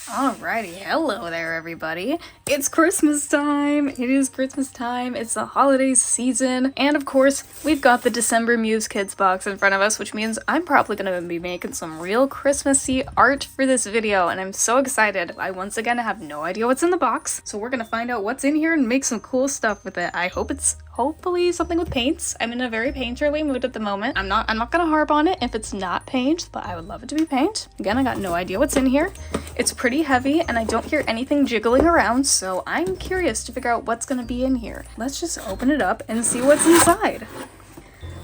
Alrighty, hello there everybody. It's Christmas time. It is Christmas time. It's the holiday season. And of course, we've got the December Muse Kits box in front of us, which means I'm probably going to be making some real Christmassy art for this video. And I'm so excited. I once again have no idea what's in the box. So we're going to find out what's in here and make some cool stuff with it. I hope it's hopefully something with paints. I'm in a very painterly mood at the moment. I'm not gonna harp on it if it's not paint, but I would love it to be paint. Again, I got no idea what's in here. It's pretty heavy and I don't hear anything jiggling around, so I'm curious to figure out what's gonna be in here. Let's just open it up and see what's inside.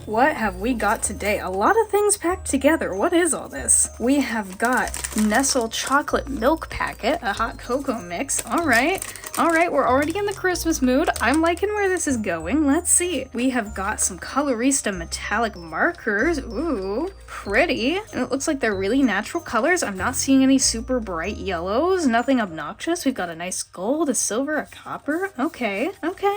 What have we got today? A lot of things packed together. What is all this? We have got Nestle chocolate milk packet, a hot cocoa mix. All right, we're already in the Christmas mood. I'm liking where this is going. Let's see. We have got some Colorista metallic markers. Ooh, pretty. And it looks like they're really natural colors. I'm not seeing any super bright yellows, nothing obnoxious. We've got a nice gold, a silver, a copper. Okay,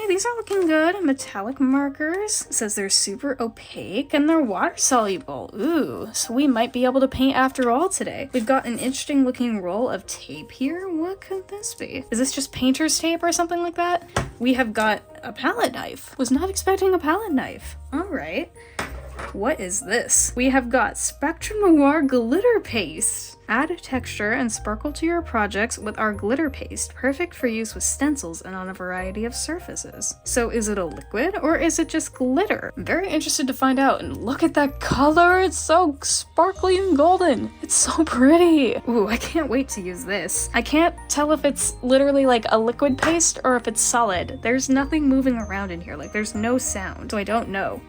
these are looking good. Metallic markers. It says they're super opaque and they're water soluble. Ooh, so we might be able to paint after all today. We've got an interesting looking roll of tape here. What could this be? Is this just painter's tape or something like that? We have got a palette knife. Was not expecting a palette knife. All right. What is this? We have got Spectrum Noir glitter paste. Add texture and sparkle to your projects with our glitter paste, perfect for use with stencils and on a variety of surfaces. So is it a liquid or is it just glitter? I'm very interested to find out, and look at that color, it's so sparkly and golden. It's so pretty. Ooh, I can't wait to use this. I can't tell if it's literally like a liquid paste or if it's solid. There's nothing moving around in here, like there's no sound, so I don't know.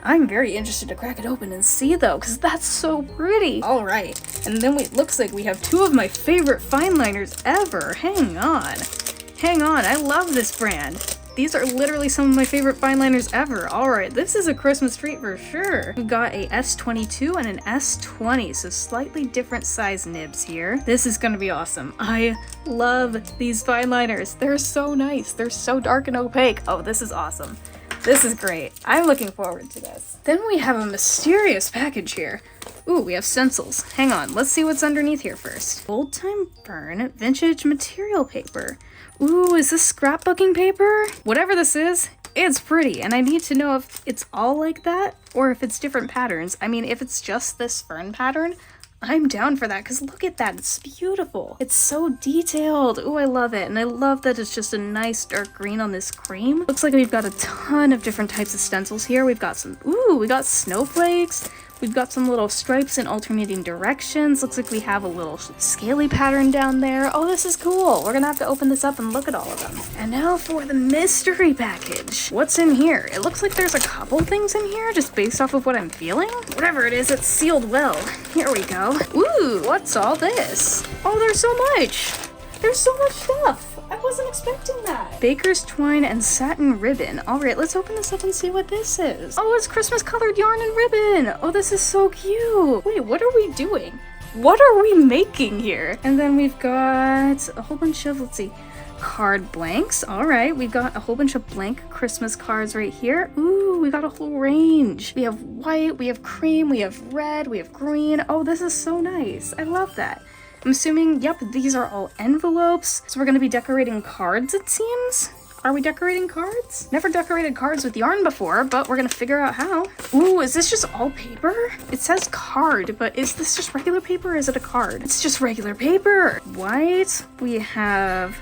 I'm very interested to crack it open and see though, because that's so pretty. All right, and then it looks like we have two of my favorite fine liners ever. Hang on, I love this brand. These are literally some of my favorite fine liners ever. All right, this is a Christmas treat for sure. We've got a S22 and an S20, so slightly different size nibs here. This is gonna be awesome. I love these fine liners. They're so nice. They're so dark and opaque. Oh, this is awesome. This is great. I'm looking forward to this. Then we have a mysterious package here. Ooh, we have stencils. Hang on, let's see what's underneath here first. Old time fern vintage material paper. Ooh, is this scrapbooking paper? Whatever this is, it's pretty, and I need to know if it's all like that or if it's different patterns. I mean, if it's just this fern pattern, I'm down for that, because look at that, it's beautiful. It's so detailed. Ooh, I love it. And I love that it's just a nice dark green on this cream. Looks like we've got a ton of different types of stencils here. We've got some, ooh, we got snowflakes. We've got some little stripes in alternating directions. Looks like we have a little scaly pattern down there. Oh, this is cool. We're gonna have to open this up and look at all of them. And now for the mystery package. What's in here? It looks like there's a couple things in here just based off of what I'm feeling. Whatever it is, it's sealed well. Here we go. Ooh, what's all this? Oh, there's so much. There's so much stuff. I wasn't expecting that. Baker's twine and satin ribbon. All right, let's open this up and see what this is. Oh, it's Christmas colored yarn and ribbon. Oh, this is so cute. Wait, what are we doing? What are we making here? And then we've got a whole bunch of, let's see, card blanks. All right, we've got a whole bunch of blank Christmas cards right here. Ooh, we got a whole range. We have white, we have cream, we have red, we have green. Oh, this is so nice. I love that. I'm assuming, yep, these are all envelopes. So we're gonna be decorating cards, it seems. Are we decorating cards? Never decorated cards with yarn before, but we're gonna figure out how. Ooh, is this just all paper? It says card, but is this just regular paper or is it a card? It's just regular paper. White, we have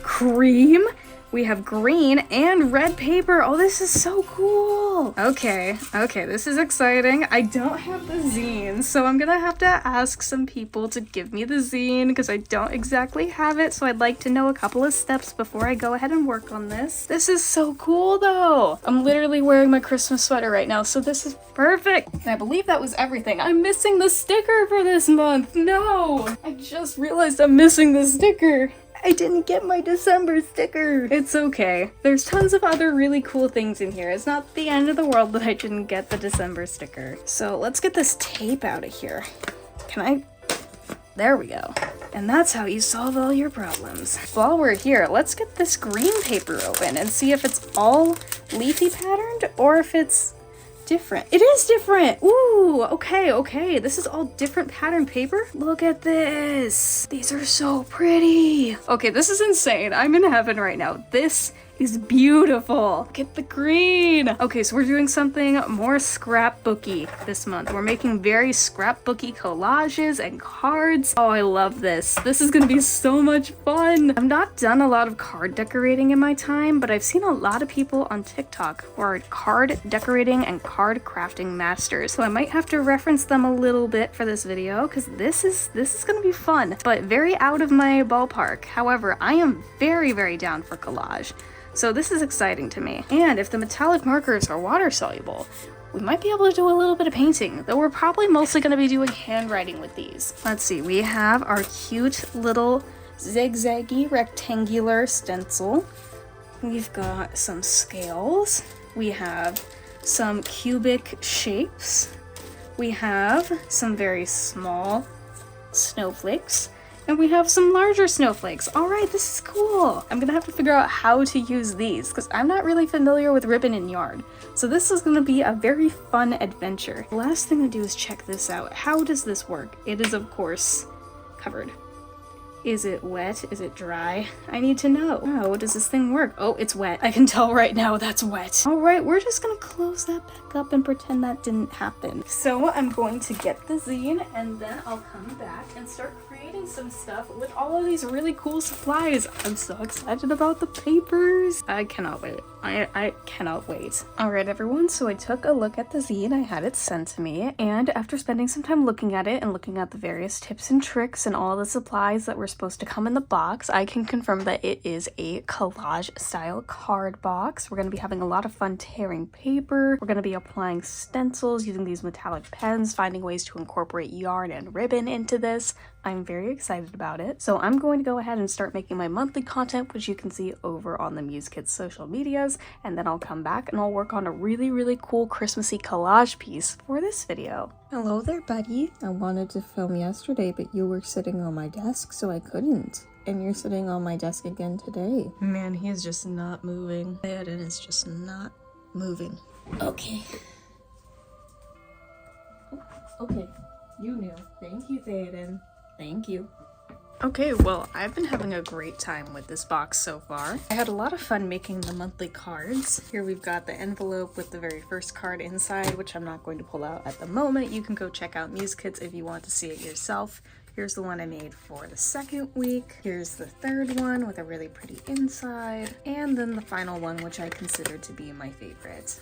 cream, we have green and red paper. Oh, this is so cool. Okay, this is exciting. I don't have the zine, so I'm gonna have to ask some people to give me the zine because I don't exactly have it, so I'd like to know a couple of steps before I go ahead and work on this. This is so cool though. I'm literally wearing my Christmas sweater right now, so this is perfect. And I believe that was everything. I'm missing the sticker for this month. No, I just realized I'm missing the sticker. I didn't get my December sticker. It's okay. There's tons of other really cool things in here. It's not the end of the world that I didn't get the December sticker. So let's get this tape out of here. Can I? There we go. And that's how you solve all your problems. While we're here, let's get this green paper open and see if it's all leafy patterned or if it's different. It is different. Ooh, okay. This is all different pattern paper. Look at this. These are so pretty. Okay, this is insane. I'm in heaven right now. This is beautiful. Look at the green. Okay, so we're doing something more scrapbooky this month. We're making very scrapbooky collages and cards. Oh, I love this. This is gonna be so much fun. I've not done a lot of card decorating in my time, but I've seen a lot of people on TikTok who are card decorating and card crafting masters. So I might have to reference them a little bit for this video because this is gonna be fun, but very out of my ballpark. However, I am very down for collage. So this is exciting to me. And if the metallic markers are water soluble, we might be able to do a little bit of painting, though we're probably mostly going to be doing handwriting with these. Let's see, we have our cute little zigzaggy rectangular stencil. We've got some scales. We have some cubic shapes. We have some very small snowflakes. And we have some larger snowflakes. All right, this is cool. I'm gonna have to figure out how to use these because I'm not really familiar with ribbon and yarn. So this is gonna be a very fun adventure. The last thing to do is check this out. How does this work? It is, of course, covered. Is it wet? Is it dry? I need to know. How does this thing work? Oh, it's wet. I can tell right now that's wet. All right, we're just gonna close that back up and pretend that didn't happen. So I'm going to get the zine and then I'll come back and start creating some stuff with all of these really cool supplies. I'm so excited about the papers. I cannot wait. I cannot wait. All right, everyone. So I took a look at the zine. I had it sent to me. And after spending some time looking at it and looking at the various tips and tricks and all the supplies that were supposed to come in the box, I can confirm that it is a collage style card box. We're going to be having a lot of fun tearing paper. We're going to be applying stencils using these metallic pens, finding ways to incorporate yarn and ribbon into this. I'm very excited about it. So I'm going to go ahead and start making my monthly content, which you can see over on the Muse Kits social medias, and then I'll come back and I'll work on a really cool Christmassy collage piece for this video. Hello there, buddy. I wanted to film yesterday, but you were sitting on my desk, so I couldn't. And you're sitting on my desk again today. Man, he is just not moving. Theoden is just not moving. Okay. Okay. You knew. Thank you, Theoden. Thank you. Okay, well, I've been having a great time with this box so far. I had a lot of fun making the monthly cards. Here we've got the envelope with the very first card inside, which I'm not going to pull out at the moment. You can go check out Muse Kits if you want to see it yourself. Here's the one I made for the second week. Here's the third one with a really pretty inside. And then the final one, which I consider to be my favorite.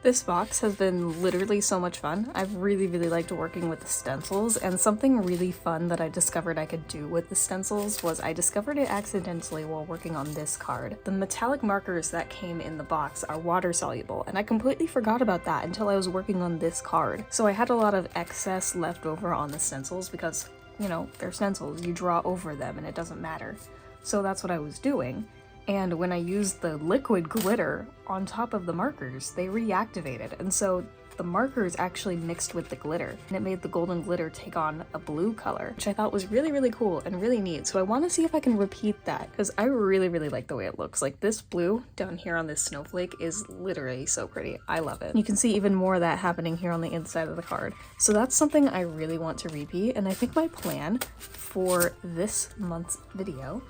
This box has been literally so much fun. I've really liked working with the stencils, and something really fun that I discovered I could do with the stencils was I discovered it accidentally while working on this card. The metallic markers that came in the box are water soluble, and I completely forgot about that until I was working on this card. So I had a lot of excess left over on the stencils because, you know, they're stencils. You draw over them and it doesn't matter. So that's what I was doing. And when I used the liquid glitter on top of the markers, they reactivated. And so the markers actually mixed with the glitter, and it made the golden glitter take on a blue color, which I thought was really cool and really neat. So I want to see if I can repeat that because I really like the way it looks. Like this blue down here on this snowflake is literally so pretty. I love it. You can see even more of that happening here on the inside of the card. So that's something I really want to repeat. And I think my plan for this month's video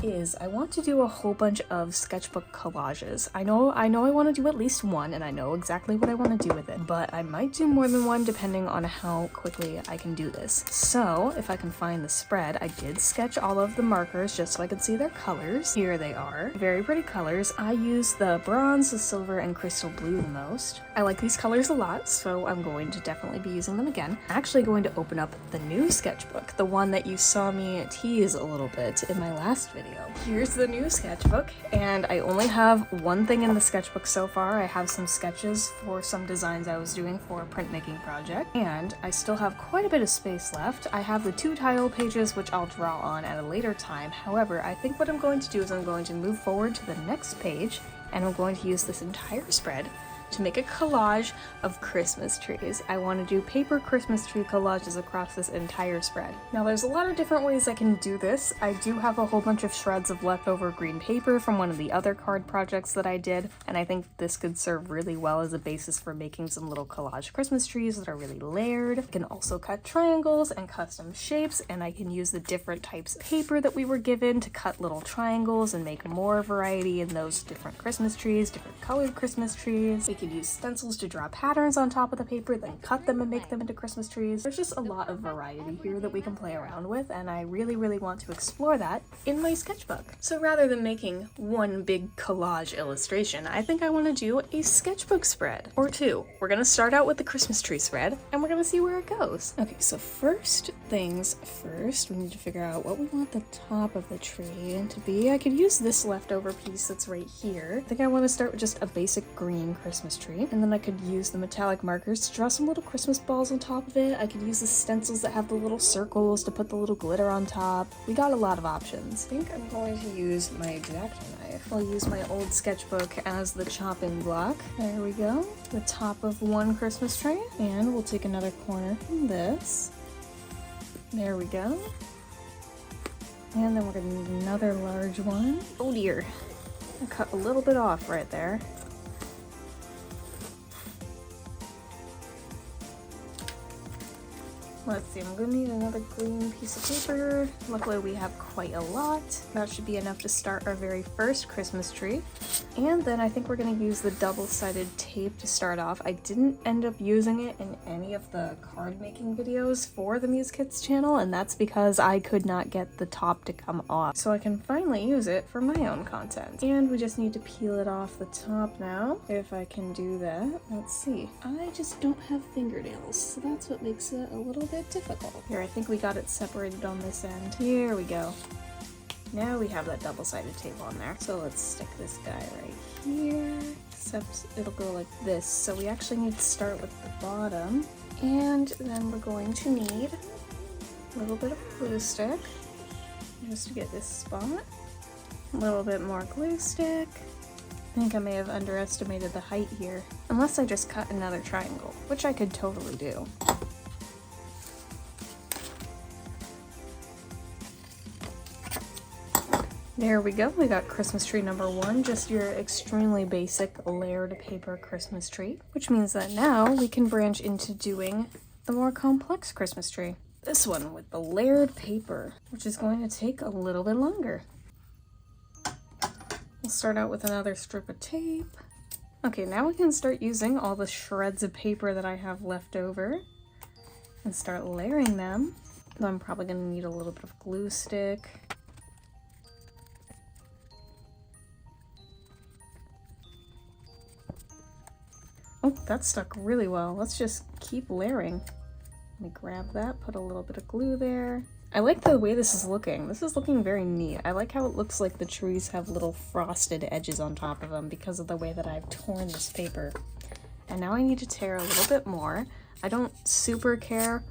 is I want to do a whole bunch of sketchbook collages. I know I want to do at least one, and I know exactly what I want to do with it, but I might do more than one depending on how quickly I can do this. So if I can find the spread, I did sketch all of the markers just so I could see their colors. Here they are. Very pretty colors. I use the bronze, the silver, and crystal blue the most. I like these colors a lot, so I'm going to definitely be using them again. I'm actually going to open up the new sketchbook, the one that you saw me tease a little bit in my last video. Here's the new sketchbook, and I only have one thing in the sketchbook so far. I have some sketches for some designs I was doing for a printmaking project, and I still have quite a bit of space left. I have the 2 title pages which I'll draw on at a later time. However, I think what I'm going to do is I'm going to move forward to the next page, and I'm going to use this entire spread to make a collage of Christmas trees. I want to do paper Christmas tree collages across this entire spread. Now there's a lot of different ways I can do this. I do have a whole bunch of shreds of leftover green paper from one of the other card projects that I did, and I think this could serve really well as a basis for making some little collage Christmas trees that are really layered. I can also cut triangles and custom shapes, and I can use the different types of paper that we were given to cut little triangles and make more variety in those different Christmas trees, different colored Christmas trees. We could use stencils to draw patterns on top of the paper, then cut them and make them into Christmas trees. There's just a lot of variety here that we can play around with, and I really want to explore that in my sketchbook. So rather than making one big collage illustration, I think I want to do a sketchbook spread or two. We're gonna start out with the Christmas tree spread, and we're gonna see where it goes. Okay, so first things first, we need to figure out what we want the top of the tree to be. I could use this leftover piece that's right here. I think I want to start with just a basic green Christmas tree, and then I could use the metallic markers to draw some little Christmas balls on top of it. I could use the stencils that have the little circles to put the little glitter on top. We got a lot of options. I think I'm going to use my X-Acto knife. I'll use my old sketchbook as the chopping block. There we go. The top of one Christmas tree, and we'll take another corner from this. There we go. And then we're gonna need another large one. Oh dear. I cut a little bit off right there. Let's see, I'm gonna need another green piece of paper. Luckily we have quite a lot. That should be enough to start our very first Christmas tree. And then I think we're gonna use the double-sided tape to start off. I didn't end up using it in any of the card making videos for the Muse Kits channel, and that's because I could not get the top to come off. So I can finally use it for my own content. And we just need to peel it off the top now, if I can do that. Let's see. I just don't have fingernails, so that's what makes it a little bit difficult. Here, I think we got it separated on this end. Here we go. Now we have that double-sided tape on there. So let's stick this guy right here, except it'll go like this. So we actually need to start with the bottom, and then we're going to need a little bit of glue stick just to get this spot. A little bit more glue stick. I think I may have underestimated the height here, unless I just cut another triangle, which I could totally do. There we go, we got Christmas tree number one, just your extremely basic layered paper Christmas tree, which means that now we can branch into doing the more complex Christmas tree. This one with the layered paper, which is going to take a little bit longer. We'll start out with another strip of tape. Okay, now we can start using all the shreds of paper that I have left over and start layering them. Though I'm probably going to need a little bit of glue stick. Oh, that stuck really well. Let's just keep layering. Let me grab that, put a little bit of glue there. I like the way this is looking. This is looking very neat. I like how it looks like the trees have little frosted edges on top of them because of the way that I've torn this paper. And now I need to tear a little bit more. I don't super care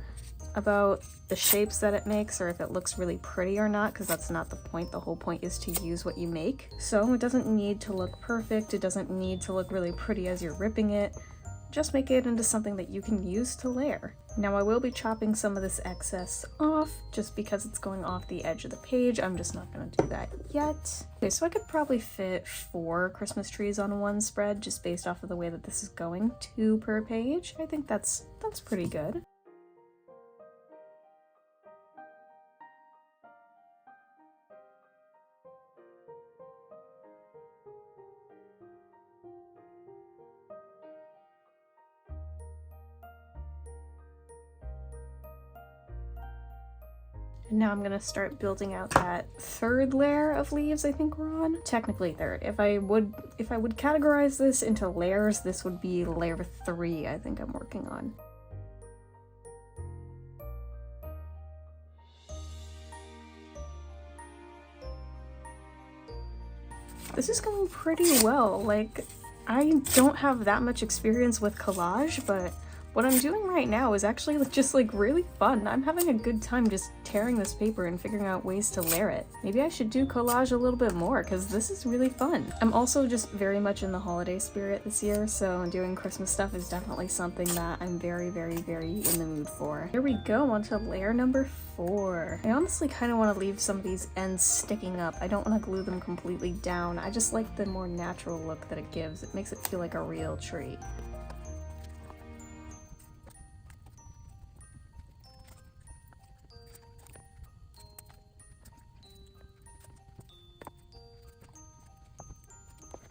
about the shapes that it makes or if it looks really pretty or not, because that's not the point. The whole point is to use what you make. So it doesn't need to look perfect. It doesn't need to look really pretty as you're ripping it. Just make it into something that you can use to layer. Now I will be chopping some of this excess off just because it's going off the edge of the page. I'm just not going to do that yet. Okay, so I could probably fit 4 Christmas trees on one spread just based off of the way that this is going, 2 per page. I think that's pretty good. And now I'm gonna start building out that 3rd layer of leaves I think we're on. Technically 3rd. If I would categorize this into layers, this would be layer 3 I think I'm working on. This is going pretty well. Like, I don't have that much experience with collage, but what I'm doing right now is actually just like really fun. I'm having a good time just tearing this paper and figuring out ways to layer it. Maybe I should do collage a little bit more because this is really fun. I'm also just very much in the holiday spirit this year, so doing Christmas stuff is definitely something that I'm very in the mood for. Here we go, on to layer number 4. I honestly kind of want to leave some of these ends sticking up. I don't want to glue them completely down. I just like the more natural look that it gives. It makes it feel like a real tree.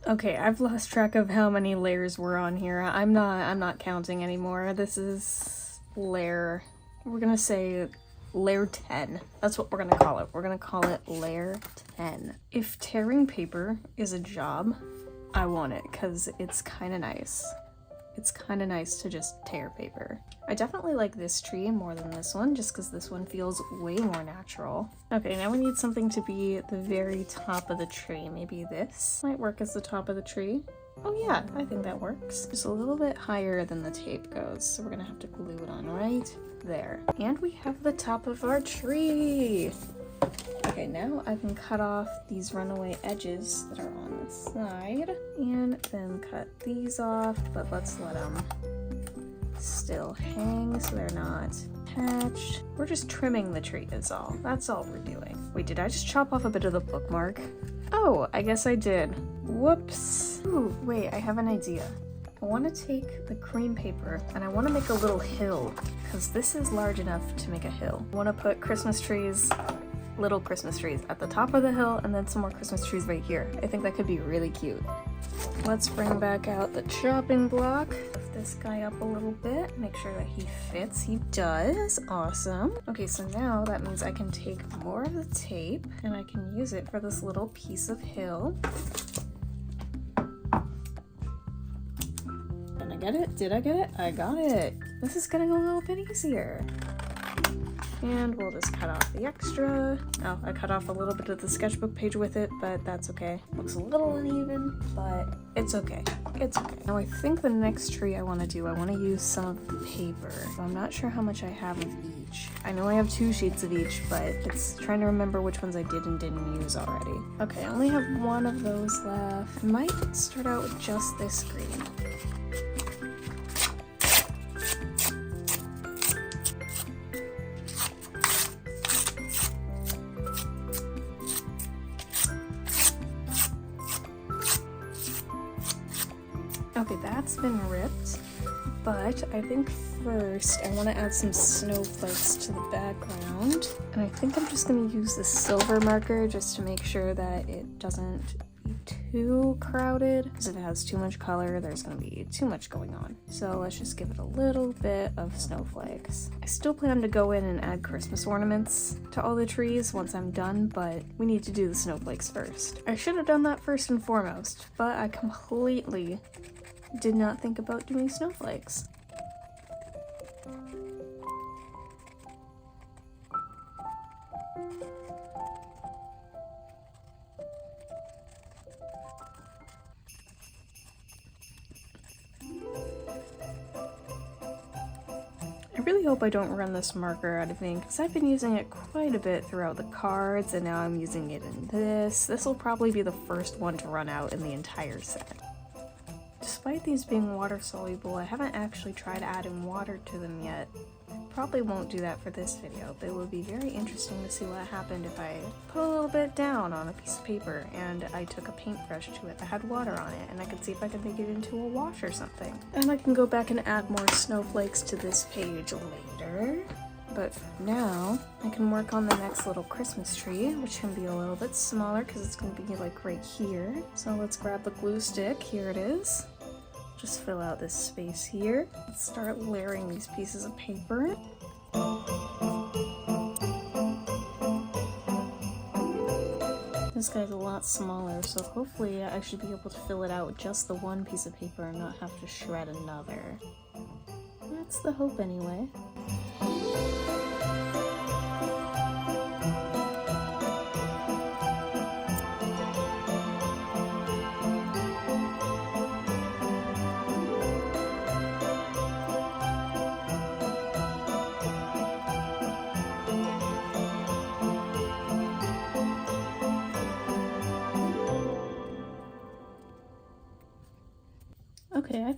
Okay, I've lost track of how many layers were on here. I'm not counting anymore. This is layer, we're gonna say layer 10. That's what we're gonna call it. We're gonna call it layer 10. If tearing paper is a job, I want it because it's kind of nice. It's kind of nice to just tear paper. I definitely like this tree more than this one, just because this one feels way more natural. Okay, now we need something to be the very top of the tree. Maybe this might work as the top of the tree. Oh yeah, I think that works. Just a little bit higher than the tape goes, so we're gonna have to glue it on right there. And we have the top of our tree! Okay, now I can cut off these runaway edges that are on the side, and then cut these off, but let's let them still hang so they're not attached. We're just trimming the tree is all. That's all we're doing. Wait, did I just chop off a bit of the bookmark? Oh, I guess I did. Whoops. Ooh, wait, I have an idea. I want to take the cream paper and I want to make a little hill, because this is large enough to make a hill. I want to put Christmas trees, little Christmas trees at the top of the hill, and then some more Christmas trees right here. I think that could be really cute. Let's bring back out the chopping block. Lift this guy up a little bit, make sure that he fits. He does. Awesome. Okay, so now that means I can take more of the tape and I can use it for this little piece of hill. Did I get it? Did I get it? I got it. This is gonna go a little bit easier. And we'll just cut off the extra. Oh, I cut off a little bit of the sketchbook page with it, but that's okay. Looks a little uneven, but it's okay. It's okay. Now I think the next tree I want to use some of the paper. I'm not sure how much I have of each. I know I have 2 sheets of each, but it's trying to remember which ones I did and didn't use already. Okay, I only have 1 of those left. I might start out with just this green. Okay, that's been ripped, but I think first I want to add some snowflakes to the background, and I think I'm just going to use this silver marker just to make sure that it doesn't be too crowded, because if it has too much color, there's going to be too much going on. So let's just give it a little bit of snowflakes. I still plan to go in and add Christmas ornaments to all the trees once I'm done, but we need to do the snowflakes first. I should have done that first and foremost, but I completely did not think about doing snowflakes. I really hope I don't run this marker out of ink, because I've been using it quite a bit throughout the cards, and now I'm using it in this. This will probably be the first one to run out in the entire set. Despite these being water soluble, I haven't actually tried adding water to them yet. Probably won't do that for this video, but it would be very interesting to see what happened if I put a little bit down on a piece of paper and I took a paintbrush to it that had water on it, and I could see if I could make it into a wash or something. And I can go back and add more snowflakes to this page later. But for now, I can work on the next little Christmas tree, which can be a little bit smaller because it's going to be like right here. So let's grab the glue stick. Here it is. Just fill out this space here. Let's start layering these pieces of paper. This guy's a lot smaller, so hopefully I should be able to fill it out with just the 1 piece of paper and not have to shred another. That's the hope anyway. Okay, I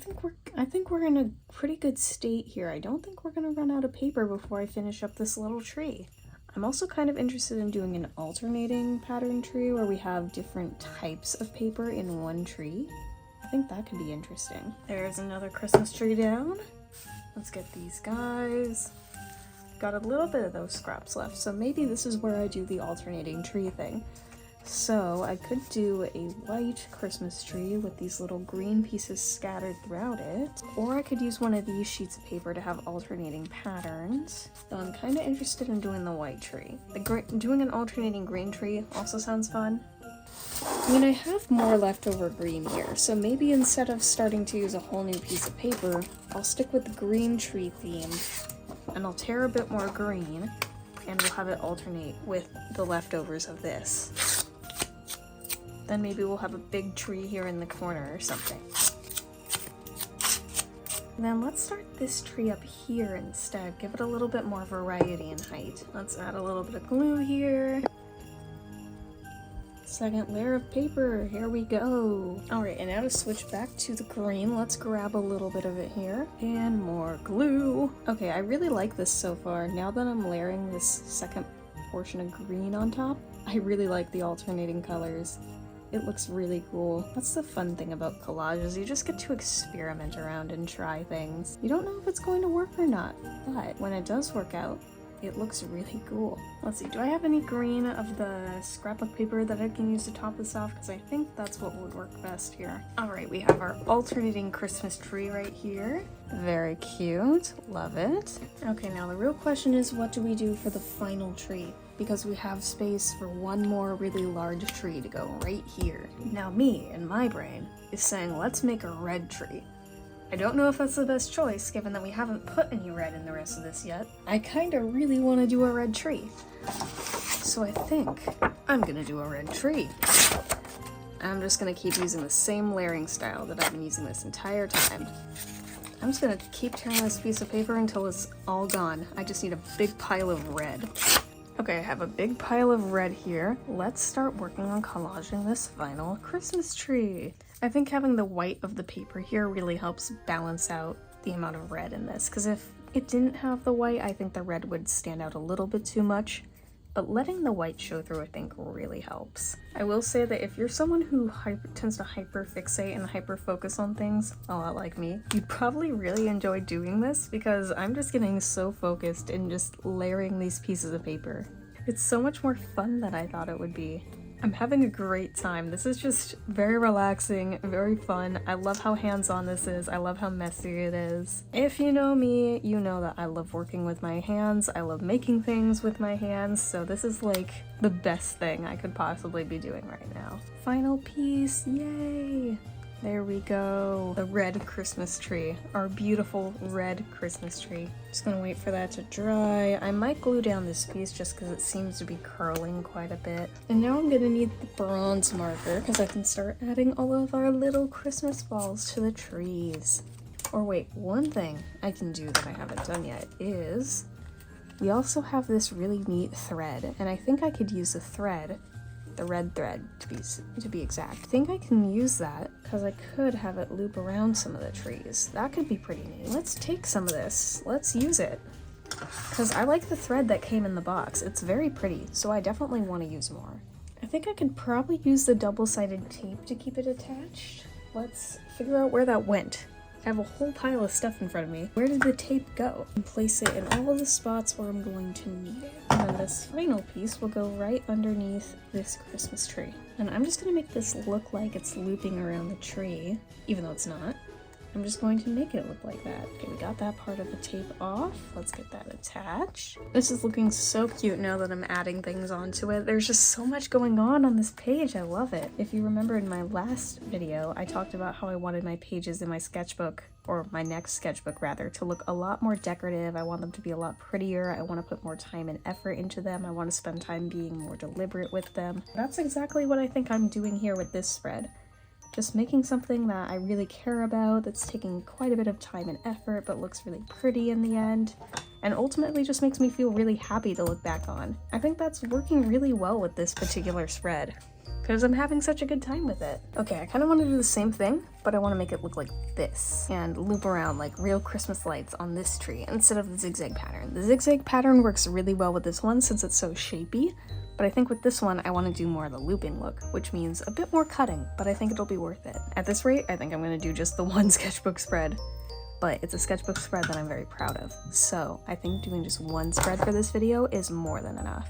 think we're in a pretty good state here. I don't think we're gonna run out of paper before I finish up this little tree. I'm also kind of interested in doing an alternating pattern tree where we have different types of paper in one tree. I think that could be interesting. There's another Christmas tree down. Let's get these guys. Got a little bit of those scraps left, so maybe this is where I do the alternating tree thing. So I could do a white Christmas tree with these little green pieces scattered throughout it, or I could use one of these sheets of paper to have alternating patterns. Though I'm kind of interested in doing the white tree. Doing an alternating green tree also sounds fun. I mean, I have more leftover green here, so maybe instead of starting to use a whole new piece of paper, I'll stick with the green tree theme, and I'll tear a bit more green, and we'll have it alternate with the leftovers of this. Then maybe we'll have a big tree here in the corner or something. And then let's start this tree up here instead. Give it a little bit more variety in height. Let's add a little bit of glue here. Second layer of paper, here we go. Alright, and now to switch back to the green, let's grab a little bit of it here. And more glue. Okay, I really like this so far. Now that I'm layering this second portion of green on top, I really like the alternating colors. It looks really cool. That's the fun thing about collages. You just get to experiment around and try things. You don't know if it's going to work or not, but when it does work out, it looks really cool. Let's see, do I have any green of the scrapbook paper that I can use to top this off? Because I think that's what would work best here. Alright, we have our alternating Christmas tree right here. Very cute. Love it. Okay, now the real question is, what do we do for the final tree? Because we have space for one more really large tree to go right here. Now me, in my brain, is saying let's make a red tree. I don't know if that's the best choice, given that we haven't put any red in the rest of this yet. I kinda really want to do a red tree. So I think I'm gonna do a red tree. I'm just gonna keep using the same layering style that I've been using this entire time. I'm just gonna keep tearing this piece of paper until it's all gone. I just need a big pile of red. Okay, I have a big pile of red here. Let's start working on collaging this final Christmas tree. I think having the white of the paper here really helps balance out the amount of red in this, because if it didn't have the white, I think the red would stand out a little bit too much. But letting the white show through, I think, really helps. I will say that if you're someone who tends to hyper-fixate and hyper-focus on things, a lot like me, you'd probably really enjoy doing this, because I'm just getting so focused in just layering these pieces of paper. It's so much more fun than I thought it would be. I'm having a great time. This is just very relaxing, very fun. I love how hands-on this is. I love how messy it is. If you know me, you know that I love working with my hands. I love making things with my hands, so this is like the best thing I could possibly be doing right now. Final piece, yay! There we go. The red Christmas tree. Our beautiful red Christmas tree. Just gonna wait for that to dry. I might glue down this piece just because it seems to be curling quite a bit. And now I'm gonna need the bronze marker because I can start adding all of our little Christmas balls to the trees. Or wait, one thing I can do that I haven't done yet is we also have this really neat thread, and I think I could use the thread, the red thread to be exact. I think I can use that because I could have it loop around some of the trees. That could be pretty neat. Let's take some of this. Let's use it. Because I like the thread that came in the box. It's very pretty, so I definitely want to use more. I think I could probably use the double-sided tape to keep it attached. Let's figure out where that went. I have a whole pile of stuff in front of me. Where did the tape go? And place it in all of the spots where I'm going to need it. And then this final piece will go right underneath this Christmas tree. And I'm just gonna make this look like it's looping around the tree, even though it's not. I'm just going to make it look like that. Okay, we got that part of the tape off. Let's get that attached. This is looking so cute now that I'm adding things onto it. There's just so much going on this page. I love it. If you remember in my last video, I talked about how I wanted my pages in my sketchbook, or my next sketchbook rather, to look a lot more decorative. I want them to be a lot prettier. I want to put more time and effort into them. I want to spend time being more deliberate with them. That's exactly what I think I'm doing here with this spread. Just making something that I really care about, that's taking quite a bit of time and effort, but looks really pretty in the end, and ultimately just makes me feel really happy to look back on. I think that's working really well with this particular spread. because I'm having such a good time with it. Okay, I kind of want to do the same thing, but I want to make it look like this and loop around like real Christmas lights on this tree instead of the zigzag pattern. The zigzag pattern works really well with this one since it's so shapy, but I think with this one I want to do more of the looping look, which means a bit more cutting, but I think it'll be worth it. At this rate, I think I'm going to do just the one sketchbook spread, but it's a sketchbook spread that I'm very proud of. So I think doing just one spread for this video is more than enough.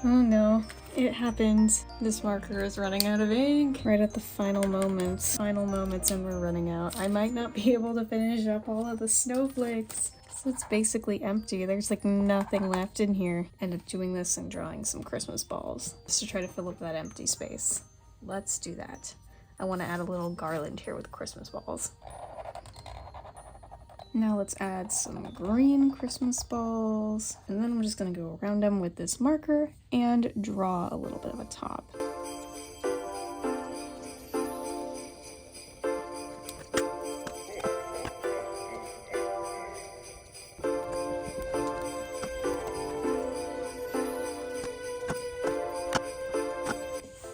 Oh no, it happened. This marker is running out of ink right at the final moments. Final moments and we're running out. I might not be able to finish up all of the snowflakes. So it's basically empty. There's like nothing left in here. End up doing this and drawing some Christmas balls just to try to fill up that empty space. Let's do that. I want to add a little garland here with Christmas balls. Now let's add some green Christmas balls, and then I'm just gonna go around them with this marker and draw a little bit of a top.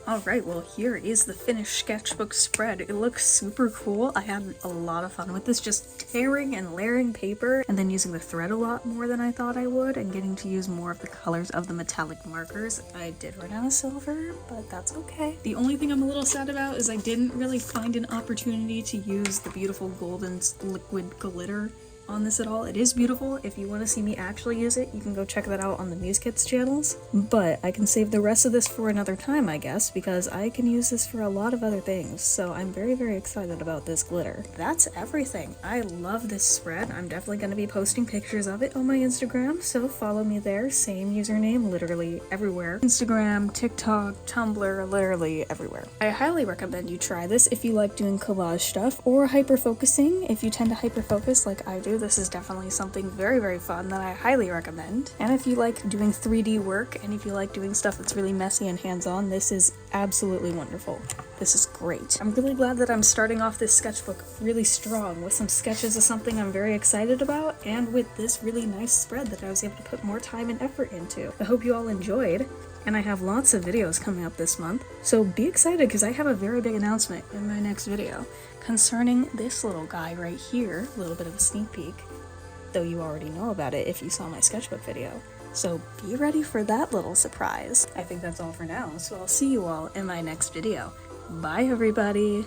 Alright, well here is the finished sketchbook spread. It looks super cool. I had a lot of fun with this, just tearing and layering paper and then using the thread a lot more than I thought I would and getting to use more of the colors of the metallic markers. I did run out of silver, but that's okay. The only thing I'm a little sad about is I didn't really find an opportunity to use the beautiful golden liquid glitter on this at all. It is beautiful. If you want to see me actually use it, you can go check that out on the Muse Kits channels, but I can save the rest of this for another time, I guess, because I can use this for a lot of other things, so I'm very, very excited about this glitter. That's everything. I love this spread. I'm definitely going to be posting pictures of it on my Instagram, so follow me there. Same username, literally everywhere. Instagram, TikTok, Tumblr, literally everywhere. I highly recommend you try this if you like doing collage stuff or hyper-focusing. If you tend to hyper-focus like I do, this is definitely something very, very fun that I highly recommend. And if you like doing 3D work, and if you like doing stuff that's really messy and hands-on, this is absolutely wonderful. This is great. I'm really glad that I'm starting off this sketchbook really strong with some sketches of something I'm very excited about, and with this really nice spread that I was able to put more time and effort into. I hope you all enjoyed, and I have lots of videos coming up this month, so be excited because I have a very big announcement in my next video concerning this little guy right here. A little bit of a sneak peek, though you already know about it if you saw my sketchbook video. So be ready for that little surprise. I think that's all for now, so I'll see you all in my next video. Bye everybody!